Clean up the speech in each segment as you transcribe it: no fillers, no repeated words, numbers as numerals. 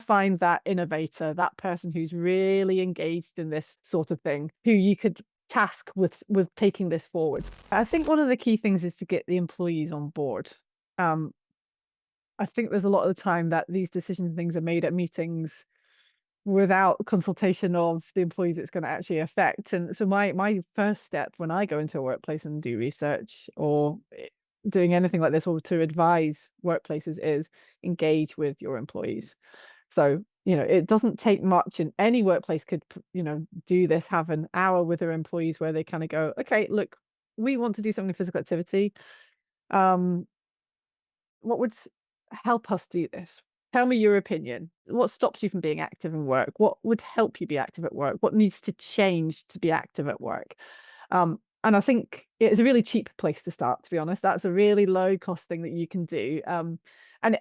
find that innovator, that person who's really engaged in this sort of thing, who you could task with taking this forward. I think one of the key things is to get the employees on board. Um, I think there's a lot of the time that these decision things are made at meetings without consultation of the employees it's going to actually affect. And so my first step when I go into a workplace and do research or doing anything like this or to advise workplaces is engage with your employees. So, it doesn't take much, and any workplace could, do this, have an hour with their employees where they kind of go, okay, look, we want to do something physical activity. Um, what would help us do this? Tell me your opinion. What stops you from being active in work? What would help you be active at work? What needs to change to be active at work? And I think it's a really cheap place to start, to be honest. That's a really low cost thing that you can do. And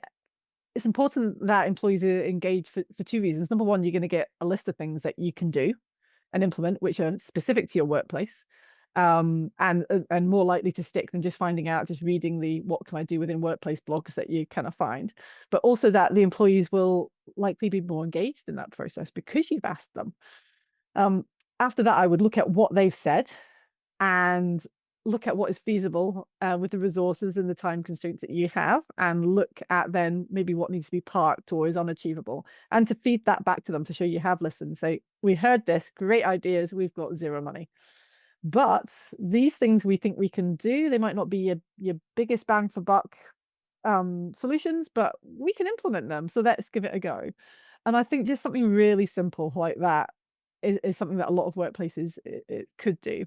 it's important that employees are engaged for two reasons. Number one, you're going to get a list of things that you can do and implement, which are specific to your workplace, and more likely to stick than just reading the "what can I do within workplace" blogs that you kind of find. But also that the employees will likely be more engaged in that process because you've asked them. Um, After that, I would look at what they've said and look at what is feasible with the resources and the time constraints that you have, and look at then maybe what needs to be parked or is unachievable, and to feed that back to them to show you have listened. Say, we heard this, great ideas, we've got zero money. But these things we think we can do, they might not be your biggest bang for buck solutions, but we can implement them. So let's give it a go. And I think just something really simple like that is something that a lot of workplaces it could do.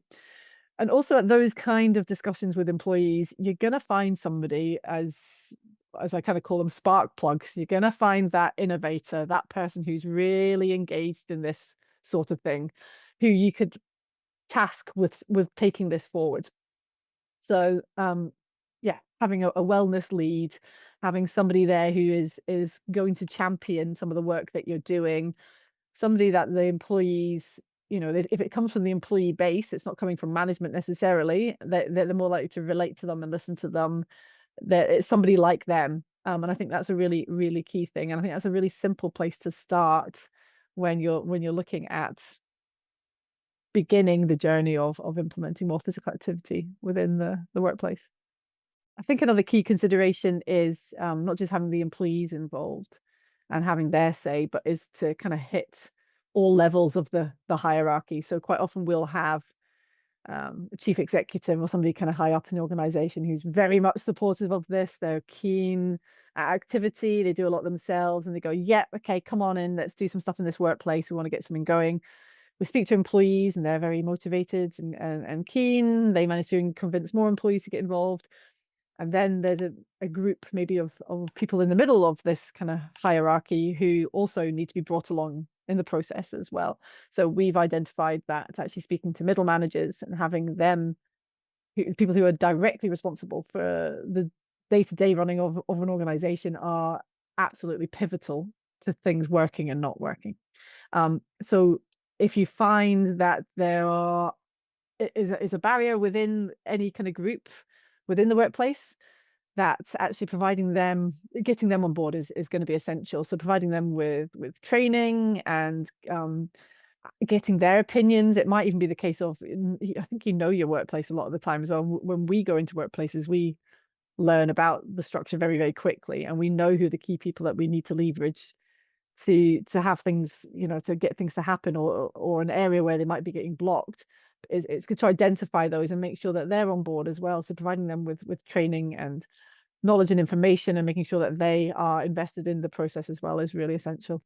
And also at those kind of discussions with employees, you're gonna find somebody as I kind of call them spark plugs. You're gonna find that innovator, that person who's really engaged in this sort of thing, who you could task with taking this forward. So, yeah, having a wellness lead, having somebody there who is going to champion some of the work that you're doing, somebody that the employees, if it comes from the employee base, it's not coming from management necessarily, they're more likely to relate to them and listen to them. That it's somebody like them. And I think that's a really, really key thing. And I think that's a really simple place to start when you're looking at beginning the journey of implementing more physical activity within the workplace. I think another key consideration is not just having the employees involved and having their say, but is to kind of hit all levels of the hierarchy. So quite often we'll have a chief executive or somebody kind of high up in the organization who's very much supportive of this. They're keen at activity. They do a lot themselves, and they go, "Yeah, okay, come on in. Let's do some stuff in this workplace. We want to get something going." We speak to employees, and they're very motivated and keen. They manage to convince more employees to get involved. And then there's a group maybe of people in the middle of this kind of hierarchy who also need to be brought along in the process as well. So we've identified that actually speaking to middle managers and having them, people who are directly responsible for the day-to-day running of an organization, are absolutely pivotal to things working and not working. So if you find that is a barrier within any kind of group within the workplace, that's actually getting them on board is going to be essential. So providing them with training and getting their opinions. It might even be the case of, I think your workplace a lot of the time as well. When we go into workplaces, we learn about the structure very, very quickly, and we know who the key people that we need to leverage to have things, to get things to happen, or an area where they might be getting blocked. It's good to identify those and make sure that they're on board as well. So providing them with training and knowledge and information, and making sure that they are invested in the process as well, is really essential.